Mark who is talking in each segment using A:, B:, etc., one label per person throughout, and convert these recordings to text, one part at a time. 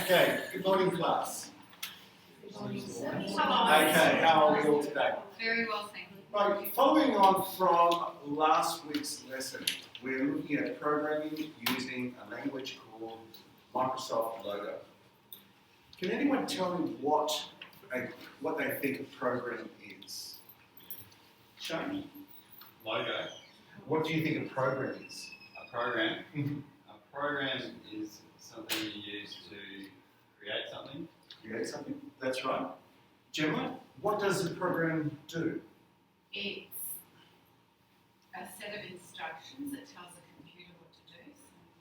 A: Okay, good morning class.
B: Hello.
A: Okay, how are we all today?
B: Very well, thank you.
A: Right, following on from last week's lesson, we're looking at programming using a language called MSWLOGO. Can anyone tell me what they think a program is? Shane?
C: Logo.
A: What do you think a program is?
C: A program.
A: Mhm.
C: A program is something you use to create something.
A: Create something? That's right. Gemma, what does a program do?
B: It's a set of instructions that tells the computer what to do.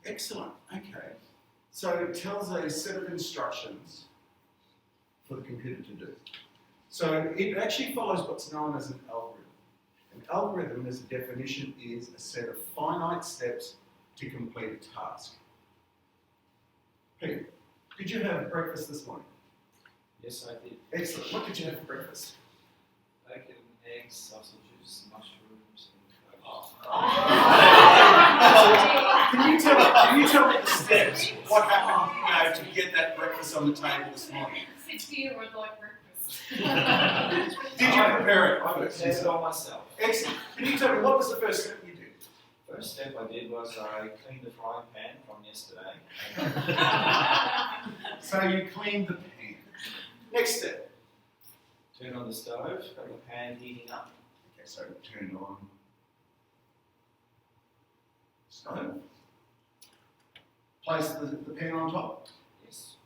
A: Excellent, okay. So it tells a set of instructions for the computer to do. So it actually follows what's known as an algorithm. An algorithm, as a definition, is a set of finite steps to complete a task. Pete, did you have breakfast this morning?
D: Yes, I did.
A: Excellent. What did you have for breakfast?
D: Bacon, eggs, sausages, mushrooms, and
A: Can you tell me the steps? What happened to get that breakfast on the table this morning?
B: 60 would like breakfast.
A: Did you prepare it?
D: I prepared it all myself.
A: Excellent. Can you tell me what was the first step you did?
D: First step I did was I cleaned the frying pan from yesterday.
A: So you cleaned the pan. Next step.
D: Turned on the stove, got the pan heating up.
A: Okay, so turn on stove. Place the pan on top.
D: Yes.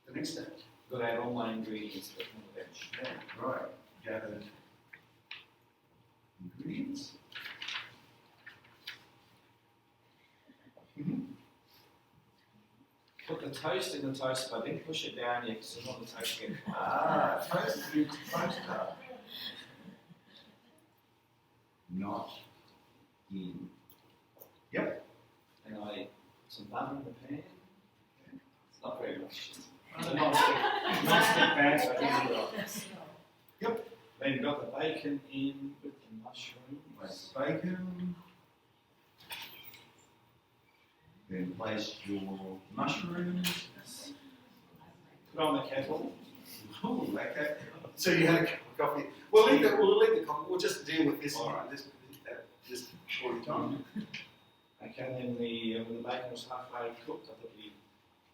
A: The next step.
D: Got to add all my ingredients, put them on the bench.
A: Right. Gathered ingredients.
D: Put the toast in the toaster, but I didn't push it down yet because I want the toast to get
A: Toast into toaster. Not in. Yep.
D: And I put some butter in the pan. It's not very much. It's a non-stick pan, so I didn't do it.
A: Yep.
D: Then got the bacon in with the mushrooms.
A: Bacon. Then place your mushrooms.
D: Put on the kettle.
A: Ooh, okay. So you had a cup of coffee. We'll leave the coffee. We'll just deal with this.
D: All right.
A: This for your time.
D: Okay, then when the bacon was halfway cooked, I put the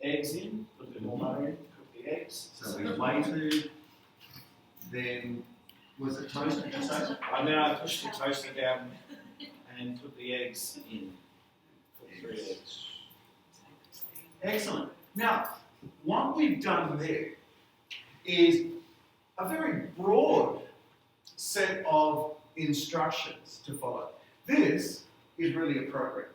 D: eggs in, put a bit more butter in, cook the eggs.
A: So we waited. Then was it toasted? Did you say?
D: And then I pushed the toaster down and put the eggs in. Put 3 eggs.
A: Excellent. Now, what we've done there is a very broad set of instructions to follow. This is really a program.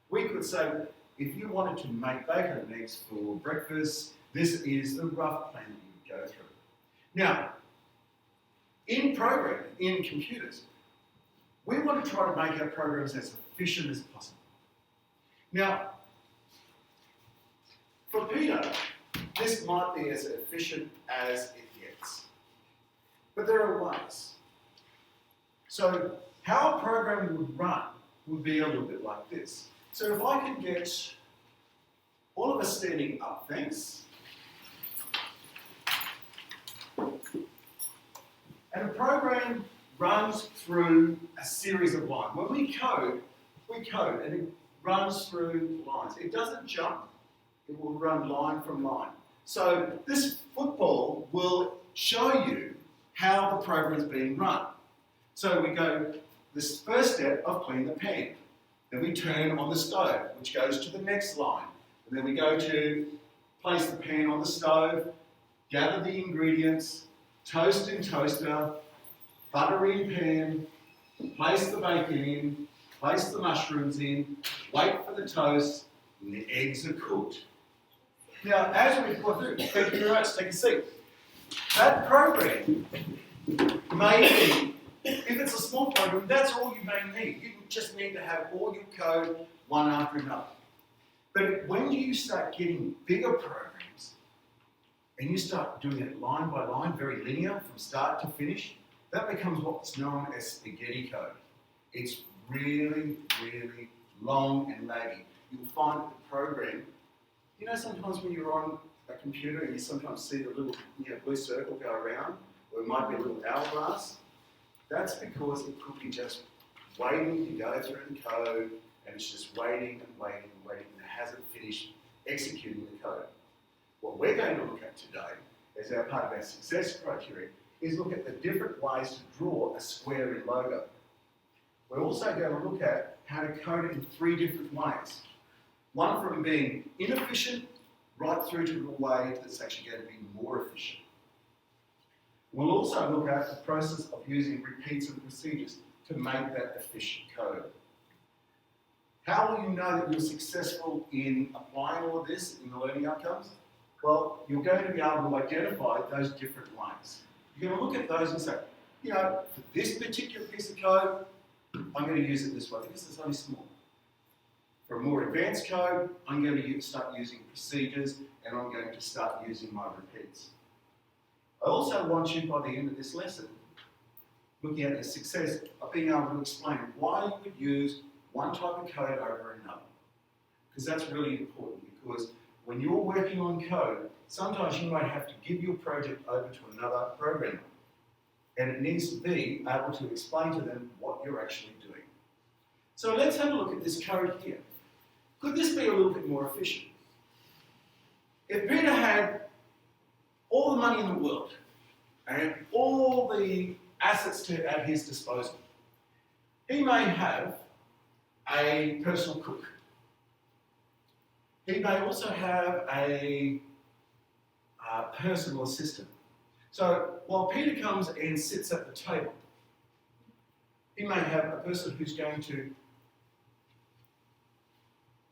A: We could say, if you wanted to make bacon and eggs for breakfast, this is the rough plan that you would go through. Now, in programming, in computers, we want to try to make our programs as efficient as possible. Now, for Peter, this might be as efficient as it gets. But there are ways. So how a program would run would be a little bit like this. So if I can get all of us standing up, thanks. And a program runs through a series of lines. When we code and it runs through lines. It doesn't jump. It will run line from line. So this football will show you how the program's being run. So we go this first step of clean the pan. Then we turn on the stove, which goes to the next line. And then we go to place the pan on the stove, gather the ingredients, toast in toaster, butter in pan, place the bacon in, place the mushrooms in, wait for the toast, and the eggs are cooked. Now, as we've gone through, thank you very much, take a seat. That program may be, if it's a small program, that's all you may need. You just need to have all your code one after another. But when you start getting bigger programs, and you start doing it line by line, very linear from start to finish, that becomes what's known as spaghetti code. It's really, really long and laggy. You'll find that the program, you know, sometimes when you're on a computer and you sometimes see the little blue circle go around, or it might be a little hourglass, that's because it could be just waiting to go through the code, and it's just waiting and waiting and waiting, and it hasn't finished executing the code. What we're going to look at today, as our part of our success criteria, is look at the different ways to draw a square in Logo. We're also going to look at how to code it in 3 different ways. One from being inefficient right through to a way that's actually going to be more efficient. We'll also look at the process of using repeats and procedures to make that efficient code. How will you know that you're successful in applying all of this in the learning outcomes? Well, you're going to be able to identify those different ways. You're going to look at those and say, you know, for this particular piece of code, I'm going to use it this way because it's only small. For a more advanced code, I'm going to start using procedures, and I'm going to start using my repeats. I also want you, by the end of this lesson, looking at the success of being able to explain why you would use one type of code over another. Because that's really important, because when you're working on code, sometimes you might have to give your project over to another programmer. And it needs to be able to explain to them what you're actually doing. So let's have a look at this code here. Could this be a little bit more efficient? If Peter had all the money in the world and all the assets at his disposal, he may have a personal cook. He may also have a personal assistant. So while Peter comes and sits at the table, he may have a person who's going to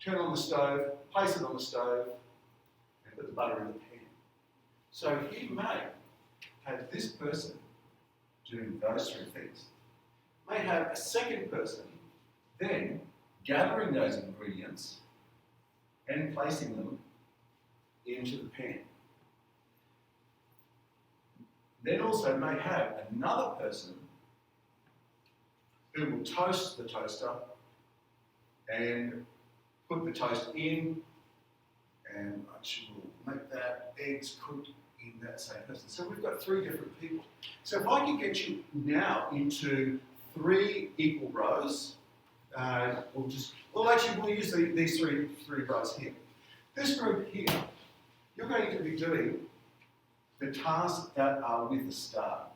A: turn on the stove, place it on the stove, and put the butter in the pan. So he may have this person doing those 3 things. May have a second person then gathering those ingredients and placing them into the pan. Then also may have another person who will toast the toaster and put the toast in, and actually will make that eggs cooked in that same person. So we've got 3 different people. So if I can get you now into 3 equal rows, we'll use these three rows here. This group here, you're going to be doing the tasks that are with the star.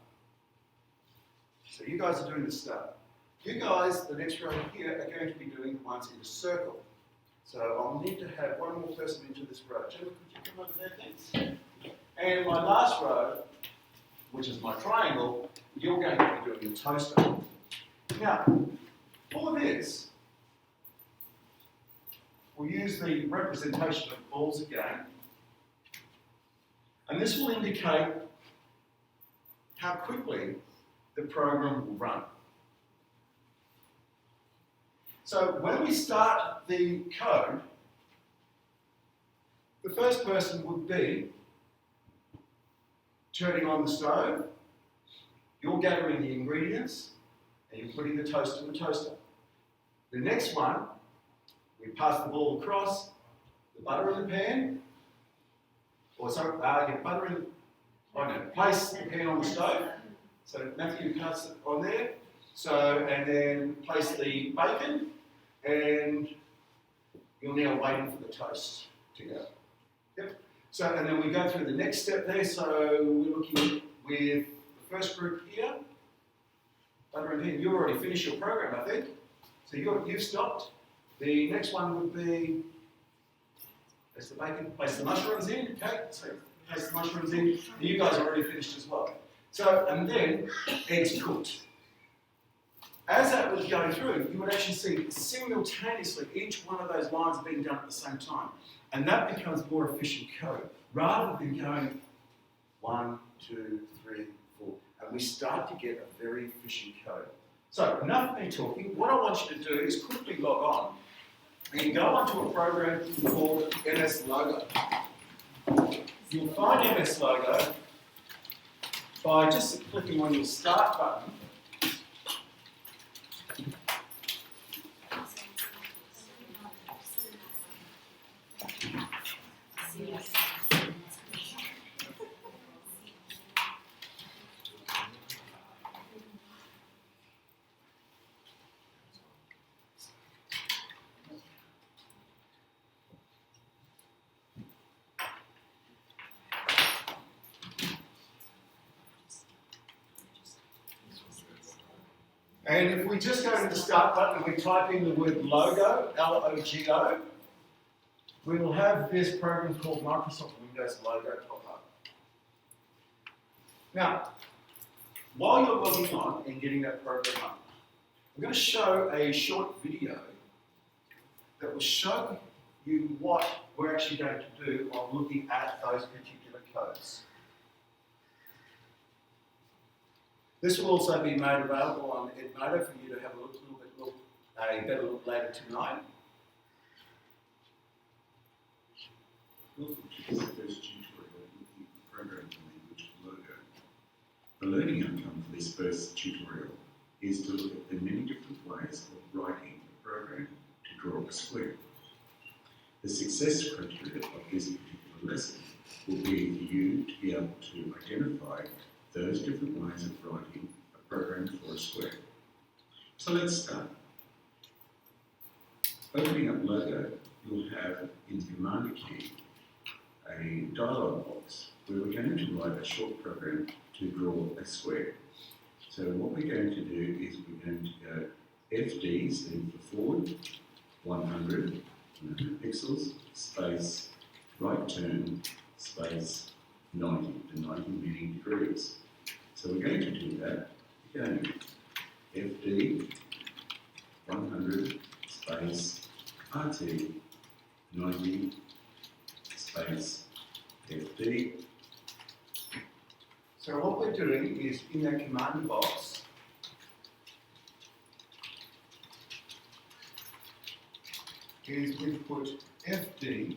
A: So you guys are doing the star. You guys, the next row here, are going to be doing the ones in a circle. So I'll need to have one more person into this row. Jennifer, could you come over there, thanks? And my last row, which is my triangle, you're going to be doing the toaster. Now, for this, we'll use the representation of balls again. And this will indicate how quickly the program will run. So when we start the code, the first person would be turning on the stove, you're gathering the ingredients, and you're putting the toast in the toaster. The next one, we pass the ball across, the butter in the pan, place the pan on the stove. So Matthew cuts it on there. So, and then place the bacon, and you're now waiting for the toast to go. Yep. So, and then we go through the next step there. So we're looking with the first group here. Butter and pan. You already finished your program, I think. So you've stopped. The next one would be place the bacon, place the mushrooms in. Okay, so place the mushrooms in. You guys are already finished as well. So, and then eggs cooked. As that was going through, you would actually see simultaneously each one of those lines being done at the same time. And that becomes more efficient code, rather than going 1, 2, 3, 4. And we start to get a very efficient code. So, enough of me talking. What I want you to do is quickly log on and go onto a program called MSWLOGO. You'll find MSWLOGO by just clicking on your Start button. And if we just go to the start button and we type in the word logo, L-O-G-O, we will have this program called Microsoft Windows Logo pop up. Now, while you're logging on and getting that program up, I'm going to show a short video that will show you what we're actually going to do on looking at those particular codes. This will also be made available on Edmodo for you to have a better look later tonight.
E: Welcome to this first tutorial looking at programming language Logo. The learning outcome for this first tutorial is to look at the many different ways of writing a program to draw a square. The success criteria of this particular lesson will be for you to be able to identify those different ways of writing a program for a square. So let's start. Opening up Logo, you'll have in the Command key a dialog box where we're going to write a short program to draw a square. So what we're going to do is we're going to go FD, standing for forward, 100 pixels, space, right turn, space, 90, the 90 meaning degrees. So we're going to do that again. FD, 100, space, RT, 90, space, FD.
A: So what we're doing is in that command box, is we put FD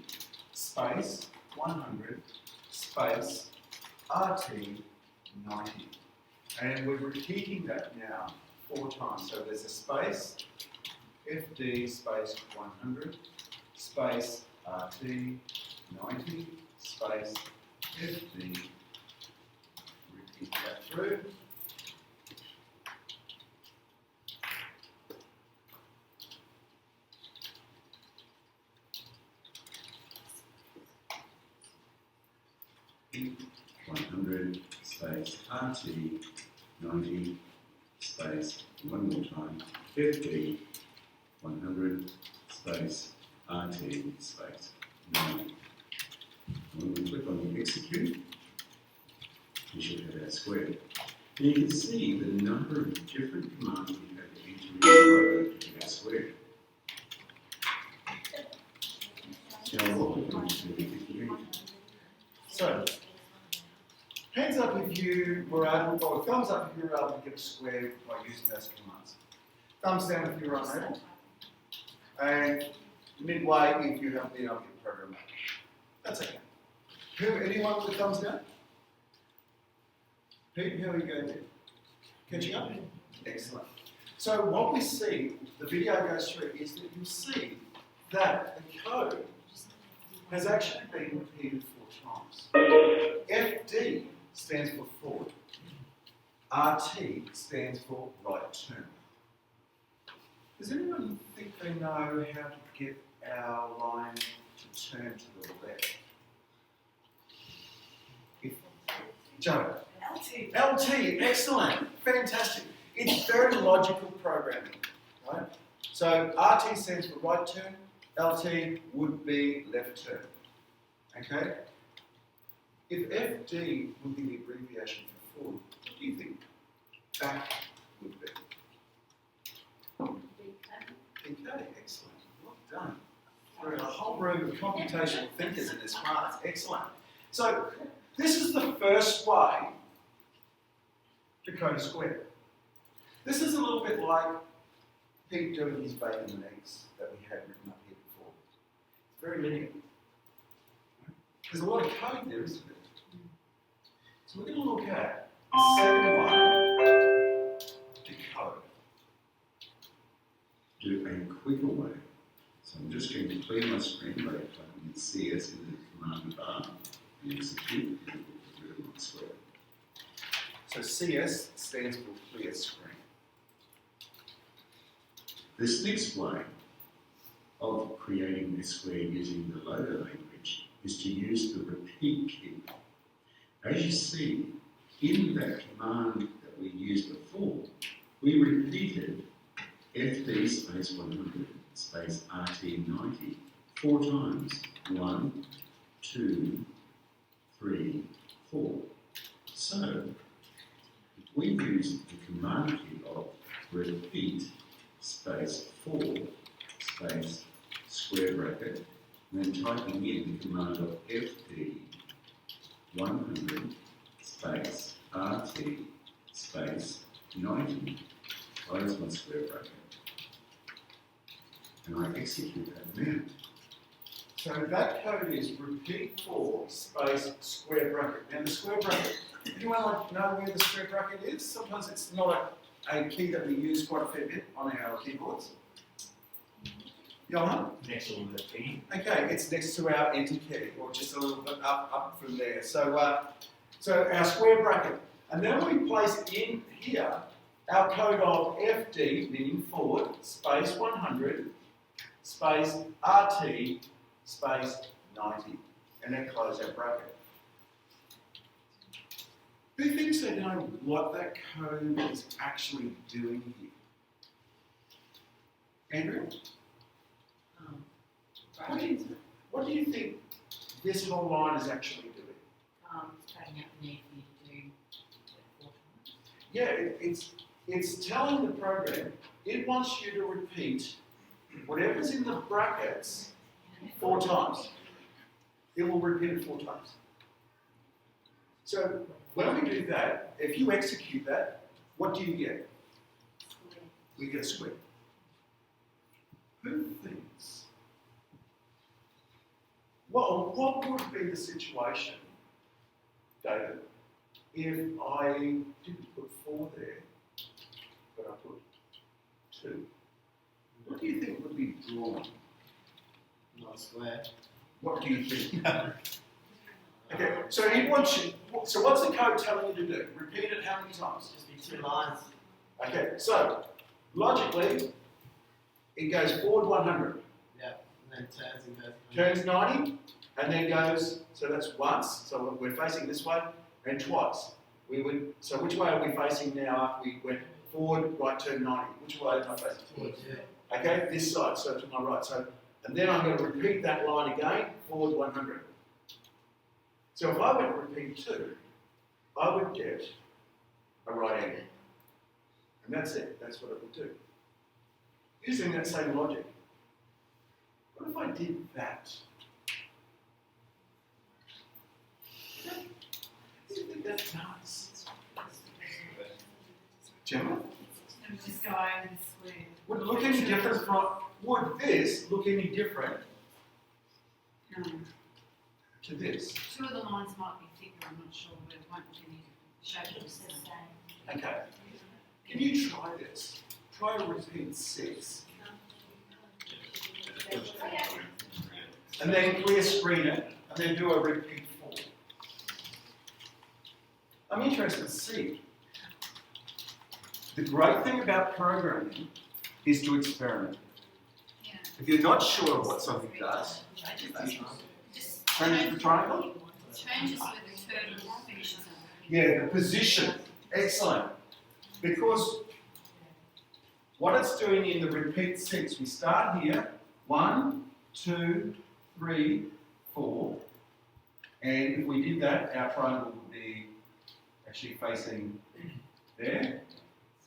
A: space 100 space RT 90. And we're repeating that now 4 times. So there's a space, FD space 100 space RT 90 space FD. Repeat that through.
E: E 100 space RT 90 space, one more time, 50 100 space RT space 90. When we click on the execute, we should have our square. And you can see the number of different commands we have to enter in the Logo to get our square. Now what we're going to do is begin.
A: So, hands up if you were able, or thumbs up if you were able to get a square by using those commands. Thumbs down if you were unable. And midway if you haven't been able to get the program up. That's okay. Anyone with thumbs down? Pete, how are you going to? Catching up? Excellent. So what we see, the video goes through, is that you see that the code has actually been repeated 4 times. FD stands for forward. RT stands for right turn. Does anyone think they know how to get our line to turn to the left? Joe? LT, excellent, fantastic. It's very logical programming, right? So RT stands for right turn, LT would be left turn, okay? If FD would be the abbreviation for forward, what do you think back would be? Okay, excellent, well done. We're in a whole room of computational thinkers in this class, excellent. So this is the first way to code a square. This is a little bit like Pete doing his bacon and eggs that we had written up here before. It's very linear. There's a lot of code there, isn't it? So we're going to look at the second one to code.
E: Do a quicker way. So I'm just going to clear my screen by typing in CS in the command bar and execute, and it will do my square.
A: So CS stands for clear screen.
E: This next way of creating this square using the LOGO language is to use the repeat key. As you see, in that command that we used before, we repeated FD space 100 space RT90 4 times. 1, 2, 3, 4. So, we used the command key of repeat space 4 space square bracket, and then typing in the command of FD 100 space RT space 90, close my square bracket, and I execute that now.
A: So that code is repeat 4 space square bracket. Now the square bracket, anyone know where the square bracket is? Sometimes it's not a key that we use quite a fair bit on our keyboards. Johan?
D: Next to the key.
A: Okay, it's next to our enter key, or just a little bit up from there. So, so our square bracket. And then we place in here our code of FD, meaning forward, space 100, space RT, space 90. And then close our bracket. Who thinks they know what that code is actually doing here? Andrew? What do you think this whole line is actually doing?
B: It's taking out the need for you to do it 4 times.
A: Yeah, it's telling the program it wants you to repeat whatever's in the brackets 4 times. It will repeat it 4 times. So when we do that, if you execute that, what do you get? We get a square. Who thinks? Well, what would be the situation, David, if I didn't put 4 there, but I put 2? What do you think would be drawn?
C: Not a square.
A: What do you think? Okay, so it wants you. So what's the code telling you to do? Repeat it how many times?
C: Just be 2 lines.
A: Okay, so logically, it goes forward 100,
C: Yeah. And then turns and goes.
A: turns 90, and then goes. So that's once. So we're facing this way, and twice. So which way are we facing now? After we went forward, right turn 90. Which way am I facing?
C: Forward.
A: Okay, this side. So to my right. So and then I'm going to repeat that line again. Forward 100. So if I went to repeat 2, I would get a right angle. And that's it. That's what it would do. Using that same logic. What if I did that? What do you think that does? Gemma?
B: And just go over the square.
A: Would it look any different would this look any different
B: No.
A: to this?
B: 2 of the lines might be thicker, I'm not sure, but it won't look any different. Shape is the same.
A: Okay. Can you try this? Try to repeat 6. And then clear screen it, and then do a repeat 4. I'm interested to see. The great thing about programming is to experiment.
B: Yeah.
A: If you're not sure what something does,
B: Just
A: change the triangle.
B: changes where the turtle finishes up.
A: Yeah, the position. Excellent. Because what it's doing in the repeat 6, we start here. 1, 2, 3, 4. And if we did that, our triangle would be actually facing there.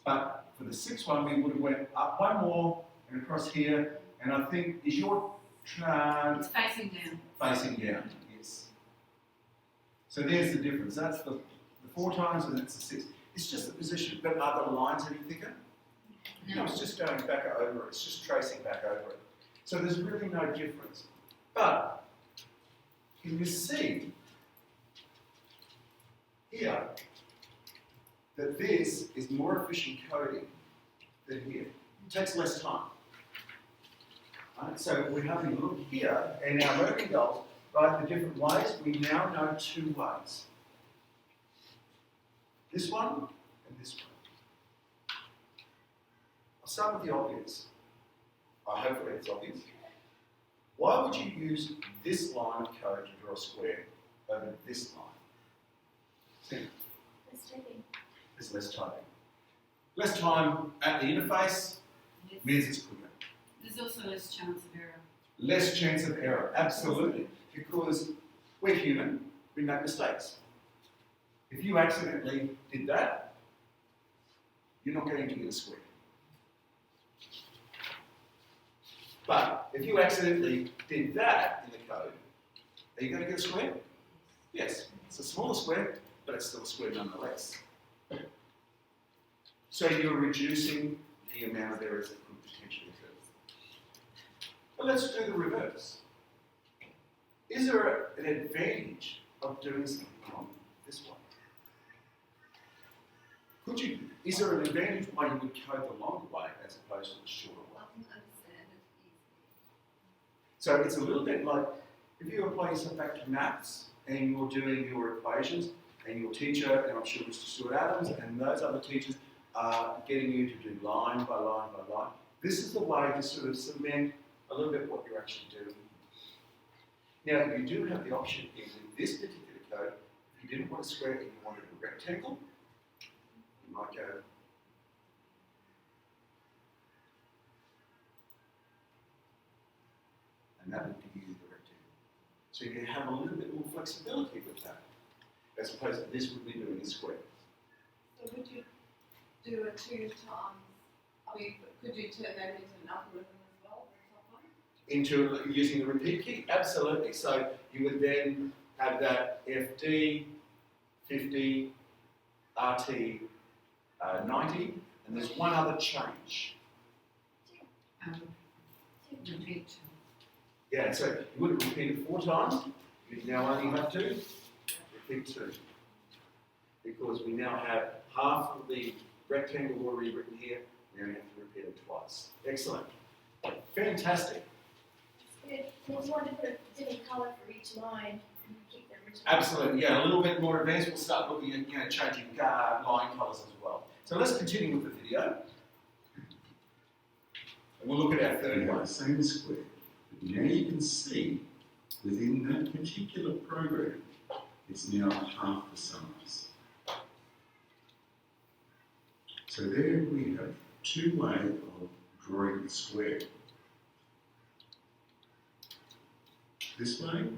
A: But for the 6th one, we would have went up 1 more and across here. And I think, is your
B: It's facing down.
A: facing down? Yes. So there's the difference. That's the 4 times and that's the 6. It's just the position. But are the lines any thicker? No, it's just going back over it. It's just tracing back over it. So there's really no difference. But can you see here that this is more efficient coding than here? It takes less time. Right, so we're having a look here in our learning goals, right, the different ways. We now know 2 ways. This one and this one. I'll start with the obvious. Hopefully it's obvious. Why would you use this line of code to draw a square over this line? See?
F: Let's typing.
A: There's less typing. Less time at the interface means it's quicker.
B: There's also less chance of error.
A: Less chance of error, absolutely. Because we're human, we make mistakes. If you accidentally did that, you're not going to get a square. But if you accidentally did that in the code, are you going to get a square? Yes. It's a smaller square, but it's still a square nonetheless. So you're reducing the amount of errors that could potentially occur. But let's do the reverse. Is there an advantage of doing something wrong this way? Is there an advantage why you would code the longer way as opposed to the shorter way?
F: I can understand it easily.
A: So it's a little bit like if you apply yourself back to maths and you're doing your equations and your teacher, and I'm sure Mr. Stuart Adams and those other teachers are getting you to do line by line by line. This is the way to sort of cement a little bit what you're actually doing. Now, you do have the option in this particular code, if you didn't want a square and you wanted a rectangle, you might go and that would give you the rectangle. So you have a little bit more flexibility with that, as opposed to this would be doing a square.
F: So would you do a 2 times, I mean, could you turn that into an algorithm as well, the top one?
A: Into using the repeat key, absolutely. So you would then have that FD 50, RT 90, and there's one other change.
B: Repeat.
A: Yeah, so you wouldn't repeat it 4 times, you now only have to repeat 2. Because we now have half of the rectangle already written here, we only have to repeat it twice. Excellent. Fantastic.
F: Good. If you want to put a different colour for each line, and keep the original.
A: Absolutely, yeah, a little bit more advanced, we'll start looking at changing line colours as well. So let's continue with the video. And we'll look at our
E: We
A: third
E: have
A: one.
E: the same square, but now you can see within that particular program, it's now half the size. So there we have 2 ways of drawing a square. This way,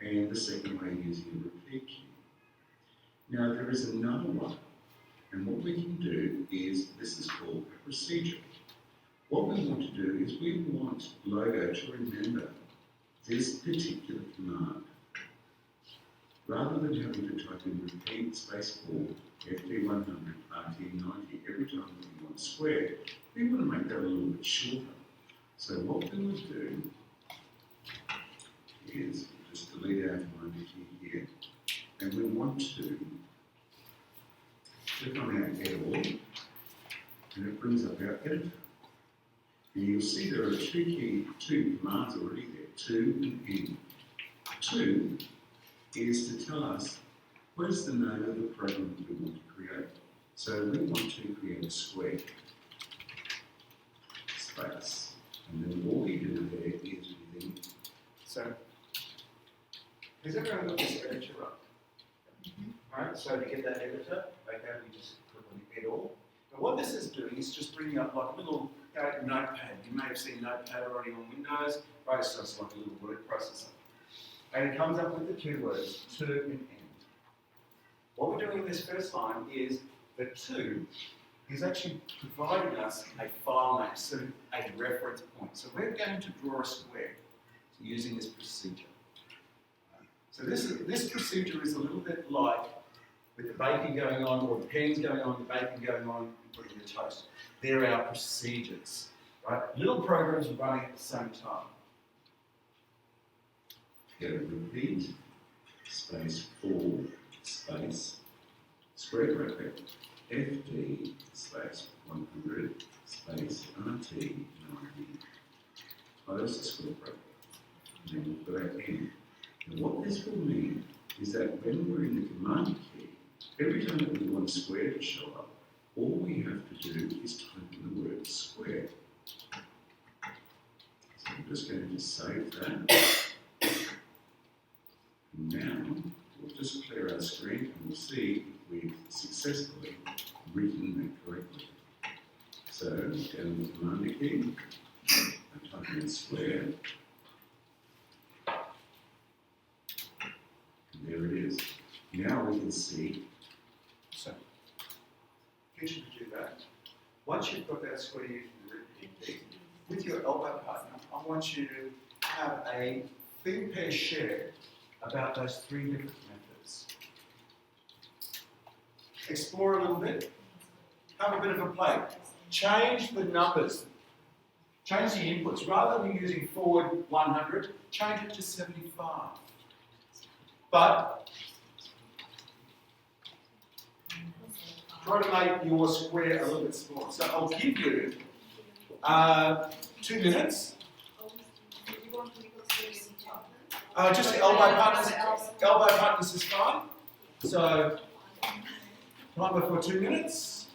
E: and the second way using a repeat key. Now there is another one, and what we can do is, this is called a procedure. What we want to do is we want Logo to remember this particular command. Rather than having to type in repeat space 4, FD100, RT90 every time we want a square, we want to make that a little bit shorter. So what we would do is just delete out my key here, and we want to click on our edit all, and it brings up our editor. And you'll see there are 2 commands already there, to and in. To is to tell us what is the name of the program that we want to create. So we want to create a square space, and then all we do there is within. So, has everyone got this editor up? Alright, so to get that editor, okay, we just click on edit all. Now what this is doing is just bringing up like a little notepad. You may have seen Notepad already on Windows, right? It's just like a little word processor. And it comes up with the 2 words, to and end. What we're doing in this first line is the to is actually providing us a file name, so a reference point. So we're going to draw a square using this procedure. So this procedure is a little bit like with the baking going on, or the pans going on, the bacon going on, and putting the toast. They're our procedures, right? Little programs running at the same time. Go repeat, space 4, space, square bracket, FD, space 100, space RT 90. close the square bracket, and then we'll go back in. And what this will mean is that when we're in the command key, every time that we want a square to show up, all we have to do is type in the word square. So I'm just going to save that. And now we'll just clear our screen and we'll see if we've successfully written that correctly. So down the command key, I type in square. And there it is. Now we can see.
A: So, get you to do that. Once you've got that square using the written key, with your elbow partner, I want you to have a thin pair share about those 3 different methods. Explore a little bit. Have a bit of a play. Change the numbers. Change the inputs. Rather than using forward 100, change it to 75. But try to make your square a little bit smaller. So I'll give you 2 minutes. Just the elbow partners. Elbow partners is fine. So timer for 2 minutes.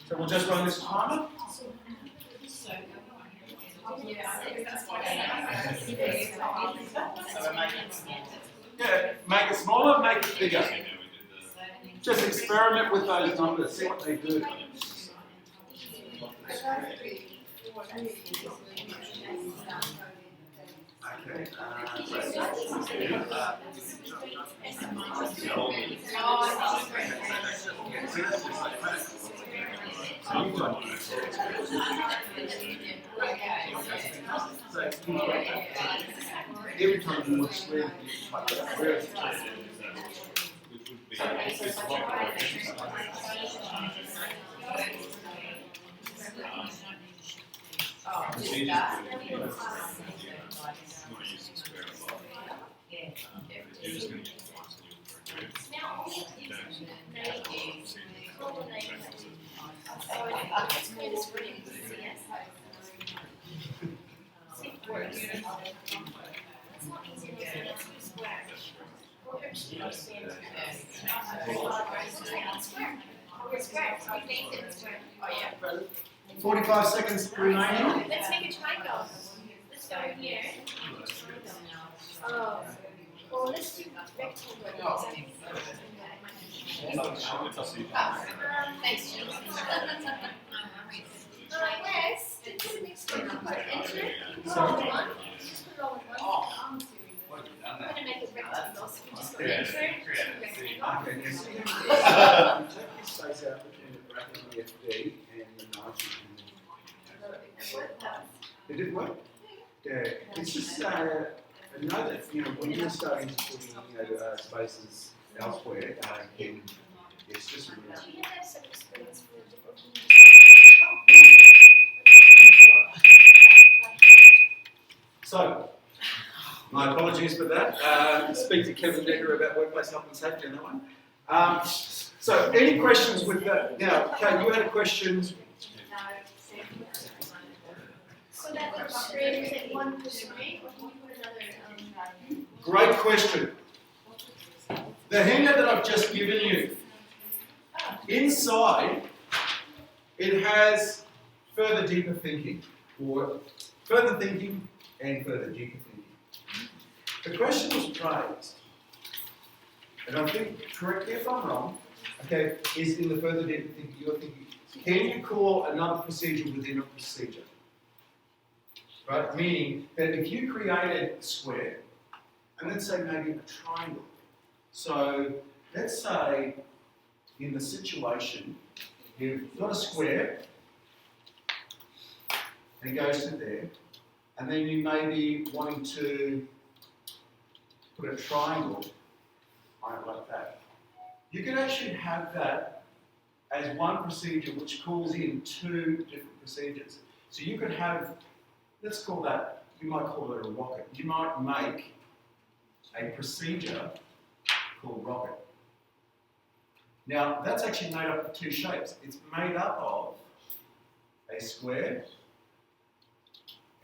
A: So we'll just run this timer. Yeah, make it smaller, make it bigger. Just experiment with those numbers, see what they do. Okay. Every time you want to square, you type that. Where is it?
G: Oh,
A: 45 seconds remaining.
G: let's make a triangle. Let's go here. Oh, well, let's do rectangle. Thanks, James. Wes, it's a mixed one. Enter. Roll one. Just put it all in one. I'm going to make it rectangle, so we just go enter to rectangle.
A: Okay, now see how you take your space out between the bracket and the FD and the 90. It didn't work? Yeah, it's just know that, when you're starting to put in, spaces elsewhere, it's just really.
G: Do you have some experience for different
A: So, my apologies for that. Speak to Kevin Decker about workplace health and safety on that one. So, any questions with that? Now, Kate, you had a question.
G: So that looks straight, is it one per screen, or can you put another,
A: Great question. The handout that I've just given you, inside, it has further deeper thinking, or further thinking and further deeper thinking. The question was raised, and I think, correct me if I'm wrong, okay, is in the further deeper thinking, you're thinking, can you call another procedure within a procedure? Right? Meaning that if you created a square, and let's say maybe a triangle. So let's say in the situation, you've got a square, and it goes to there, and then you may be wanting to put a triangle like that. You can actually have that as one procedure which calls in 2 different procedures. So you could have, let's call that, you might call it a rocket. You might make a procedure called rocket. Now, that's actually made up of 2 shapes. It's made up of a square,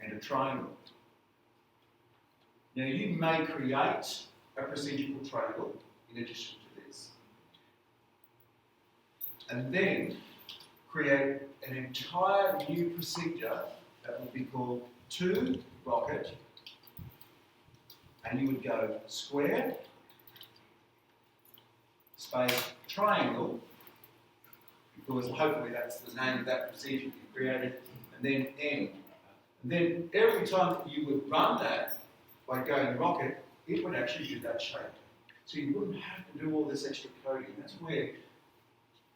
A: and a triangle. Now you may create a procedure called triangle in addition to this. And then create an entire new procedure that will be called 2 rocket, and you would go square, space, triangle, because hopefully that's the name of that procedure you created, and then M. And then every time you would run that by going rocket, it would actually do that shape. So you wouldn't have to do all this extra coding. That's where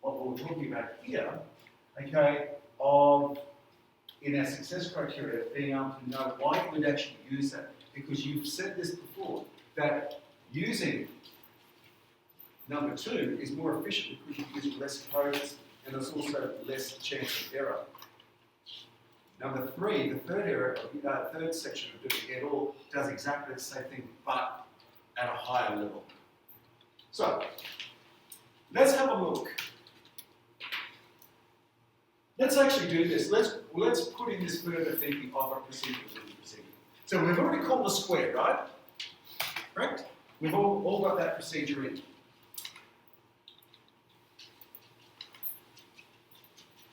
A: what we're talking about here, okay, of in our success criteria, being able to know why you would actually use that. Because you've said this before, that using number 2 is more efficient because you use less codes and there's also less chance of error. Number 3, the third section of doing it all does exactly the same thing, but at a higher level. So, let's have a look. Let's actually do this. Let's put in this further thinking of a procedure. So we've already called the square, right? Correct? We've all got that procedure in.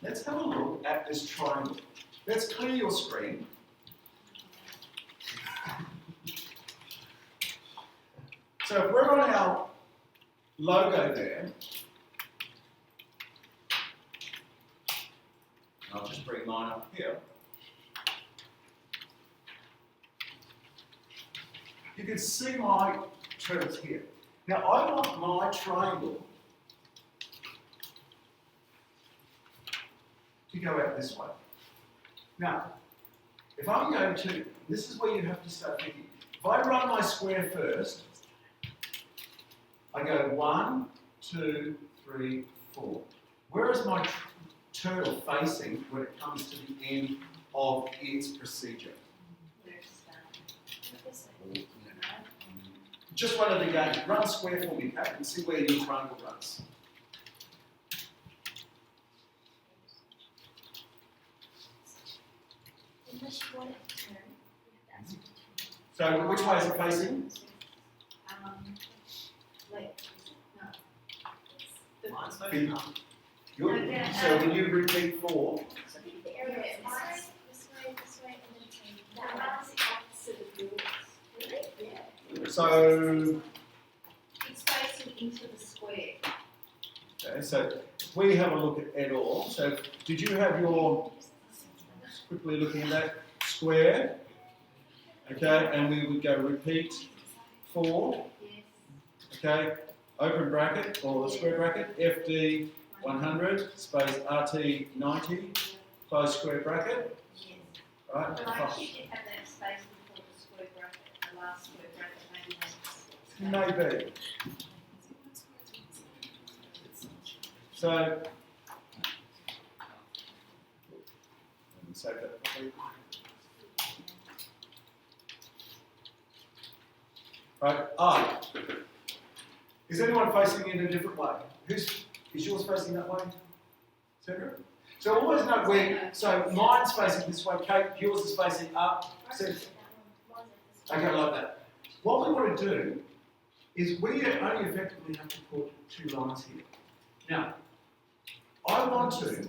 A: Let's have a look at this triangle. Let's clear your screen. So if we're on our logo there, I'll just bring mine up here. You can see my terms here. Now I want my triangle to go out this way. Now, if I'm going to, this is where you have to start thinking. If I run my square first, I go 1, 2, 3, 4. Where is my turtle facing when it comes to the end of its procedure? Just run it again. Run square for me, Kate, and see where your triangle runs. So which way is it facing? Good. So when you repeat 4, so
F: It's facing into the square.
A: okay, so we have a look at et al. So did you have your, quickly looking at that, square, okay, and we would go repeat 4, okay, open bracket, or the square bracket, FD 100, space RT 90, close square bracket, right,
F: And
A: and
F: I
A: fine.
F: actually did have that space before the square bracket, the last square bracket, maybe
A: Maybe. So, let me save that properly. Right, I. Is anyone facing in a different way? Is yours facing that way? Sandra? So always know where, so mine's facing this way, Kate, yours is facing up. So, okay, like that. What we want to do is we only effectively have to put 2 lines here. Now, I want to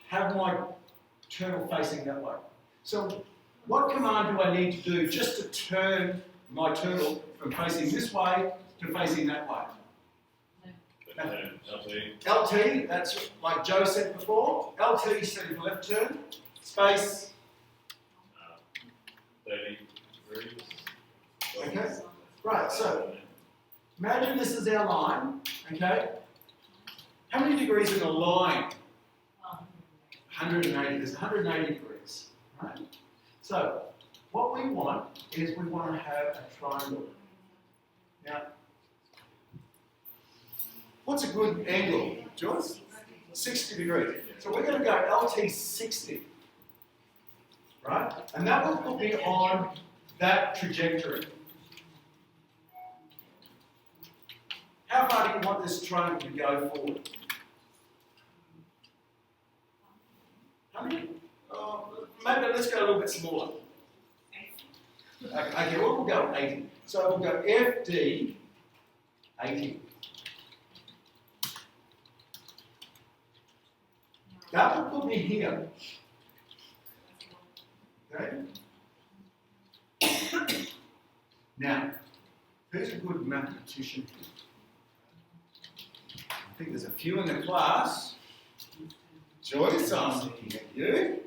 A: have my turtle facing that way. So what command do I need to do just to turn my turtle from facing this way to facing that way? LT, that's like Joe said before. LT setting for left turn, space.
C: 30 degrees.
A: Okay, right, so imagine this is our line, okay? How many degrees in a line? 180, there's 180 degrees, right? So, what we want is we want to have a triangle. Now, what's a good angle, Joyce? 60 degrees. So we're going to go LT 60, right? And that will put me on that trajectory. How far do you want this triangle to go forward? 100? Oh, maybe let's go a little bit smaller. Okay, well, we'll go 80. So we'll go FD 80. That will put me here. Okay? Now, who's a good mathematician here? I think there's a few in the class. Joyce, I'm looking at you.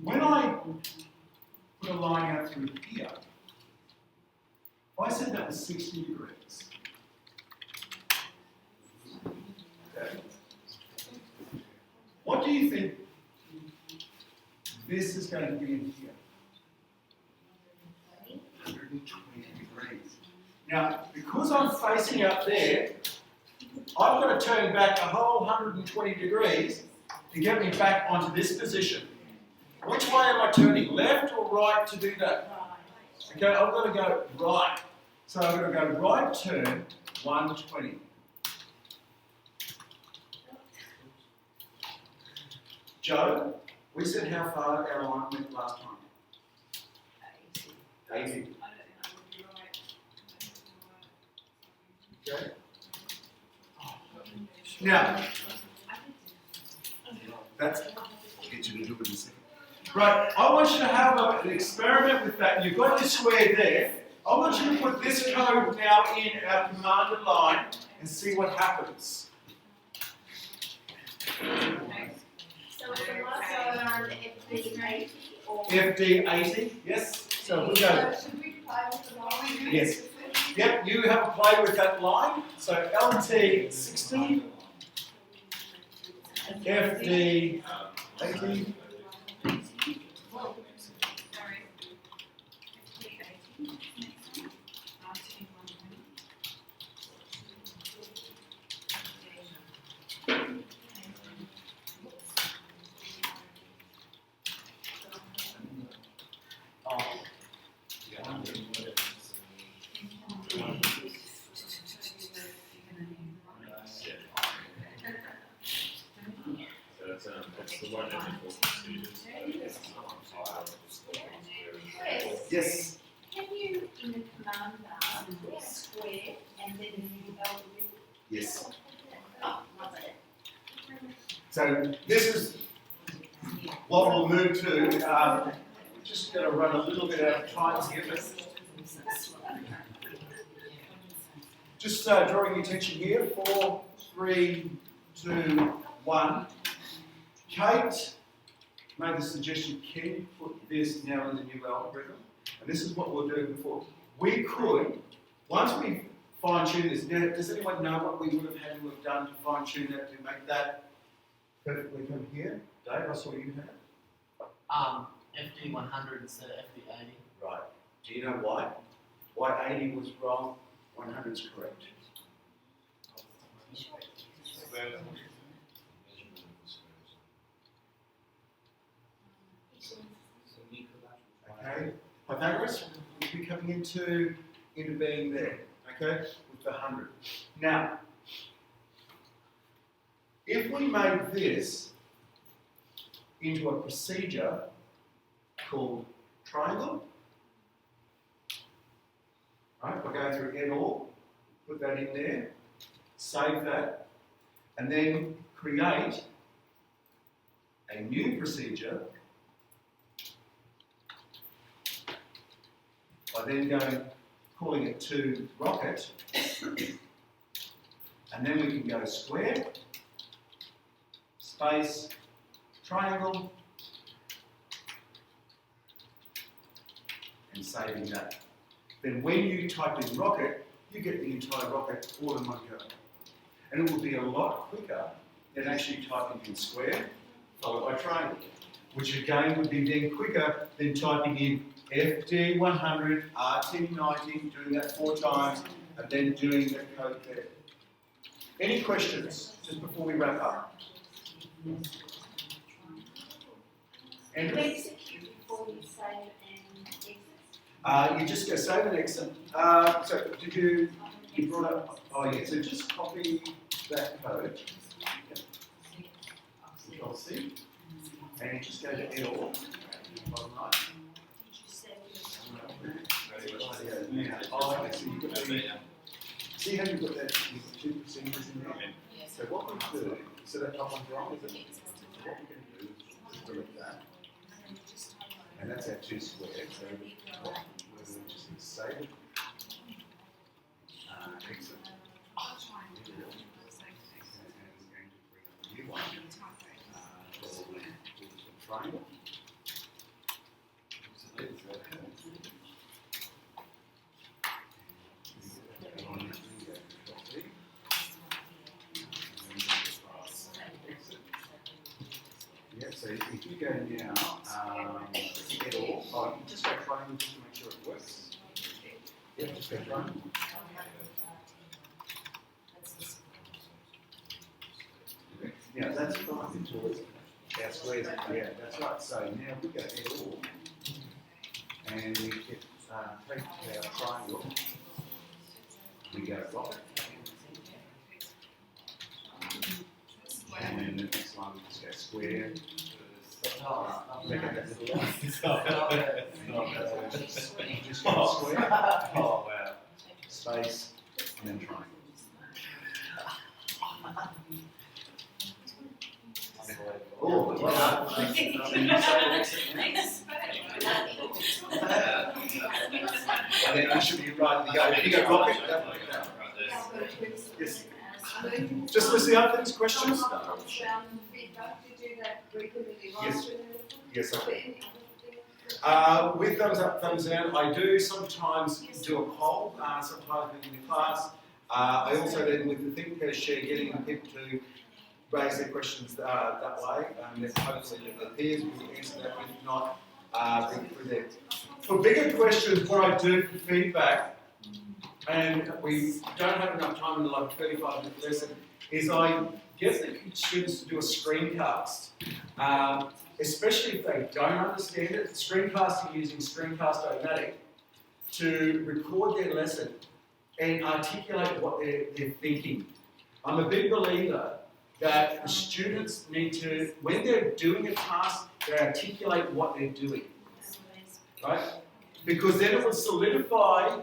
A: When I put a line out through here, if I said that was 60 degrees, okay, what do you think this is going to be in here? 120 degrees. Now, because I'm facing out there, I've got to turn back a whole 120 degrees to get me back onto this position. Which way am I turning? Left or right to do that? Okay, I've got to go right. So I've got to go right turn 120. Joe, we said how far our line went last time. 80. Okay. Now, that's, I'll get you to do it in a second. Right, I want you to have an experiment with that. You've got your square there. I want you to put this code now in our commanded line and see what happens.
G: So it's the last one FD80 or?
A: FD80, yes. So we go.
F: So should we play with the line?
A: Yes. Yep, you have a play with that line. So LT60, FD80.
C: It's the one that involves students.
A: Yes.
G: Can you, in the command bar, put square and then a new algorithm?
A: Yes.
G: Oh, love it.
A: So this is what we'll move to. Just going to run a little bit out of time here, but just drawing your attention here. 4, 3, 2, 1. Kate made the suggestion, can you put this now in the new algorithm? And this is what we'll do before. We could, once we fine-tune this, now, does anyone know what we would have had to have done to fine-tune that, to make that perfectly come here? Dave, I saw you had it.
H: FD 100 instead of FD 80.
A: Right. Do you know why? Why 80 was wrong, 100 is correct. Okay, Pythagoras will be coming into being there, okay, with the 100. Now, if we made this into a procedure called triangle, right, we're going through et al, put that in there, save that, and then create a new procedure by then calling it to rocket, and then we can go square, space, triangle, and saving that. Then when you type in rocket, you get the entire rocket all in one go. And it will be a lot quicker than actually typing in square followed by triangle, which again would be then quicker than typing in FD100, RT90, doing that 4 times, and then doing the code there. Any questions just before we wrap up? Andrew?
G: Execute before you save and exit.
A: You just go save and exit. So did you brought up, oh yeah, so just copy that code. Control C, and just go to edit all. Bottom right. Now, oh, okay, so you've got the, see how you've got that, you've got two procedures in there? So what we do, so that top one's wrong, is it? So what we're going to do is delete that. And that's our two squares, so what we're just going to save it. Exit. And we're going to bring up a new one. Triangle. Yeah, so if you go now, get all, oh, you just go triangle just to make sure it works. Yeah, just go triangle. Yeah, that's fine. Our squares, yeah, that's right. So now we go edit all, and we get, take our triangle, we go rock it, and then the next one we just go square. Make it that little line. Just go square.
C: Oh, wow.
A: Space, and then triangle. Oh, wow. And then you should be right in the go. If you go rocket, that way. Yes. Just listen up for these questions.
F: Feedback, did you do that regularly?
A: Yes. Yes, I do.
F: Any other thing?
A: With thumbs up, thumbs down, I do sometimes do a poll, sometimes in the class. I also then with the Think Pair Share, getting people to raise their questions that way, and then hopefully the peers will answer that, if not, through there. For bigger questions, what I do for feedback, and we don't have enough time in the like 35-minute lesson, is I get the students to do a screencast, especially if they don't understand it. Screencasting using Screencast-O-Matic to record their lesson and articulate what they're thinking. I'm a big believer that the students need to, when they're doing a task, they articulate what they're doing, right? Because then it will solidify,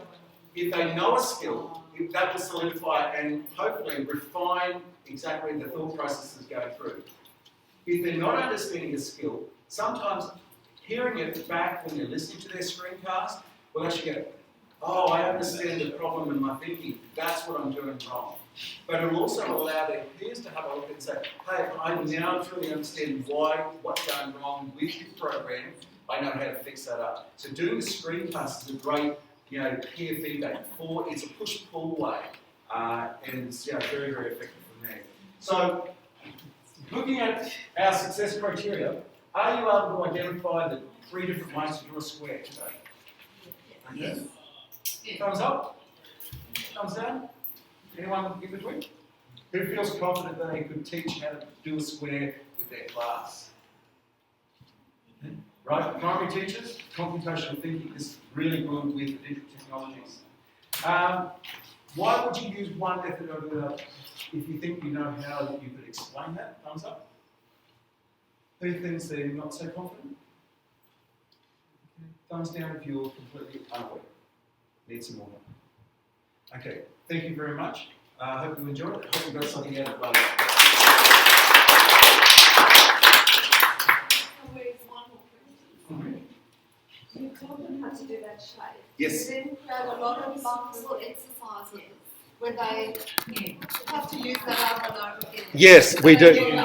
A: if they know a skill, that will solidify and hopefully refine exactly the thought processes going through. If they're not understanding a skill, sometimes hearing it back when you're listening to their screencast will actually go, oh, I understand the problem in my thinking, that's what I'm doing wrong. But it will also allow their peers to have a look and say, hey, I now truly understand what's going wrong with your program, I know how to fix that up. So doing the screencast is a great, peer feedback. It's a push-pull way, and it's very, very effective from there. So, looking at our success criteria, are you able to identify the 3 different ways to draw a square today? Okay. Thumbs up? Thumbs down? Anyone in between? Who feels confident that they could teach how to do a square with their class? Right, primary teachers, computational thinking is really good with digital technologies. Why would you use one method over the other? If you think you know how that you could explain that, thumbs up. Who thinks they're not so confident? Thumbs down if you're completely unaware. Need some more. Okay, thank you very much. I hope you enjoyed it. I hope you got something out of it later.
F: You taught them how to do that shape.
A: Yes.
F: You then create a lot of multiple exercises where they have to use that over and over again.
A: Yes, we do.
F: You can do